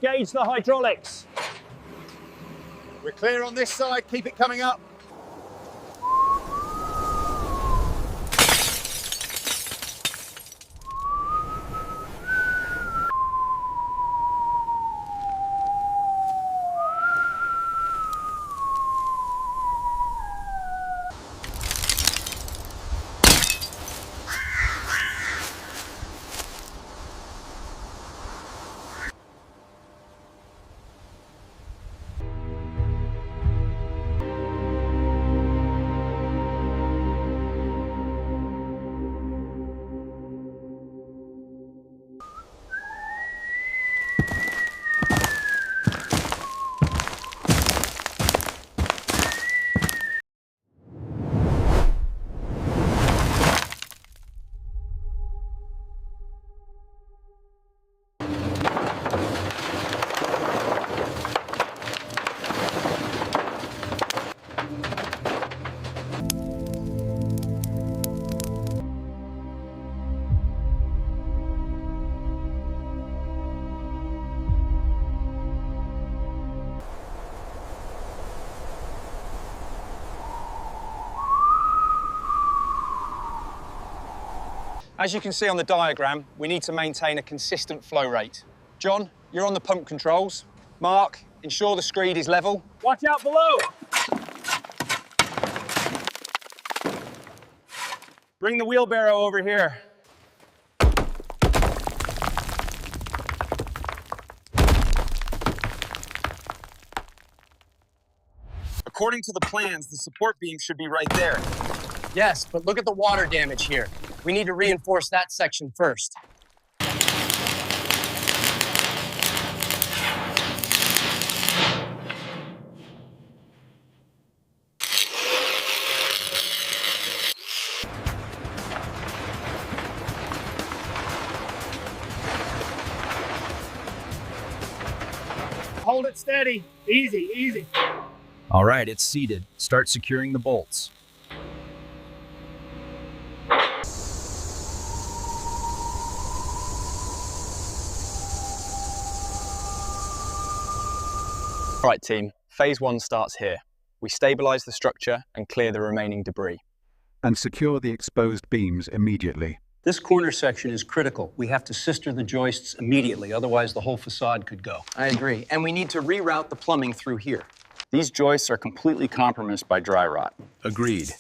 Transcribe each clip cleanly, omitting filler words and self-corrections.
engage the hydraulics. We're clear on this side, keep it coming up. As you can see on the diagram, we need to maintain a consistent flow rate. John, you're on the pump controls. Mark, ensure the screed is level. Watch out below. Bring the wheelbarrow over here. According to the plans, the support beam should be right there. Yes, but look at the water damage here. We need to reinforce that section first. Hold it steady. Easy, easy. All right, it's seated. Start securing the bolts. All right, team, phase one starts here. We stabilize the structure and clear the remaining debris. And secure the exposed beams immediately. This corner section is critical. We have to sister the joists immediately, otherwise the whole facade could go. I agree. And we need to reroute the plumbing through here. These joists are completely compromised by dry rot. Agreed.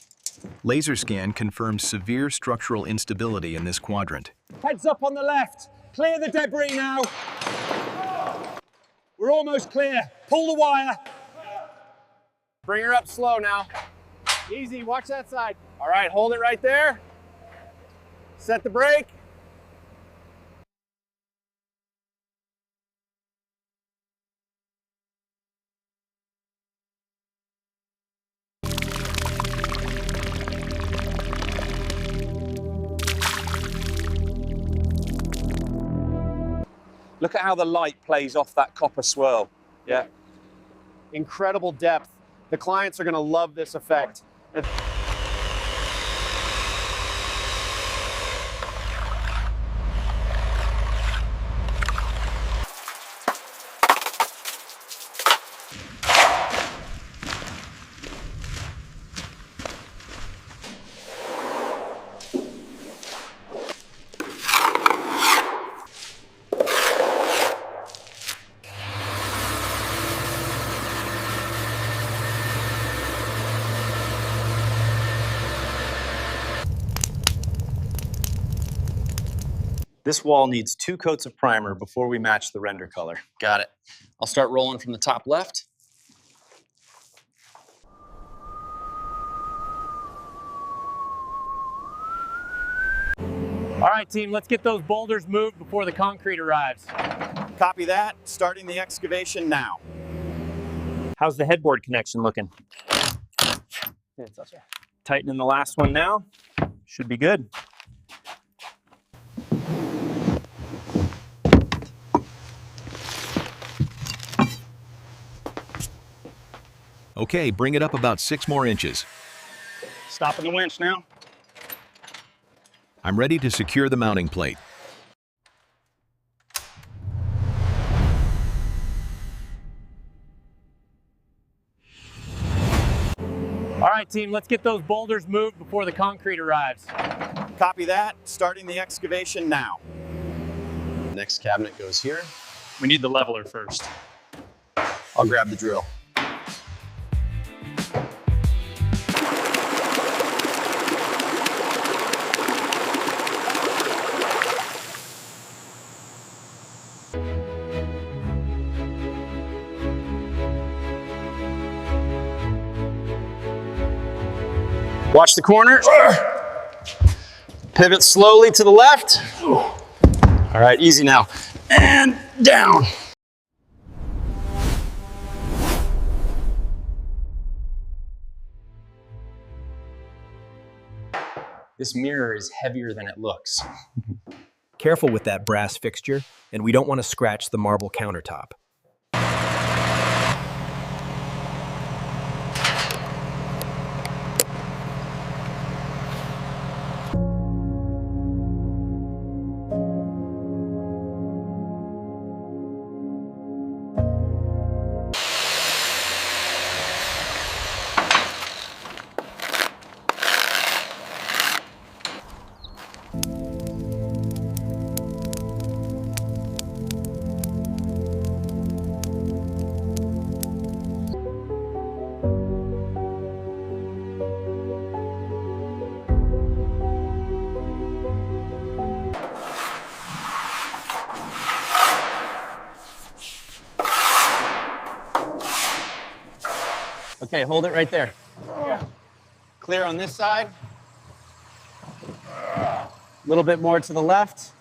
Laser scan confirms severe structural instability in this quadrant. Heads up on the left. Clear the debris now. We're almost clear. Pull the wire. Bring her up slow now. Easy, watch that side. All right, hold it right there. Set the brake. Look at how the light plays off that copper swirl. Yeah. Incredible depth. The clients are going to love this effect. This wall needs 2 coats of primer before we match the render color. Got it. I'll start rolling from the top left. All right, team, let's get those boulders moved before the concrete arrives. Copy that, starting the excavation now. How's the headboard connection looking? Tightening the last one now. Should be good. Okay, bring it up about 6 more inches. Stopping the winch now. I'm ready to secure the mounting plate. All right, team, let's get those boulders moved before the concrete arrives. Copy that. Starting the excavation now. Next cabinet goes here. We need the leveler first. I'll grab the drill. Watch the corner. Pivot slowly to the left. All right, easy now. And down. This mirror is heavier than it looks. Careful with that brass fixture, and we don't want to scratch the marble countertop. Okay, hold it right there. Clear on this side. A little bit more to the left.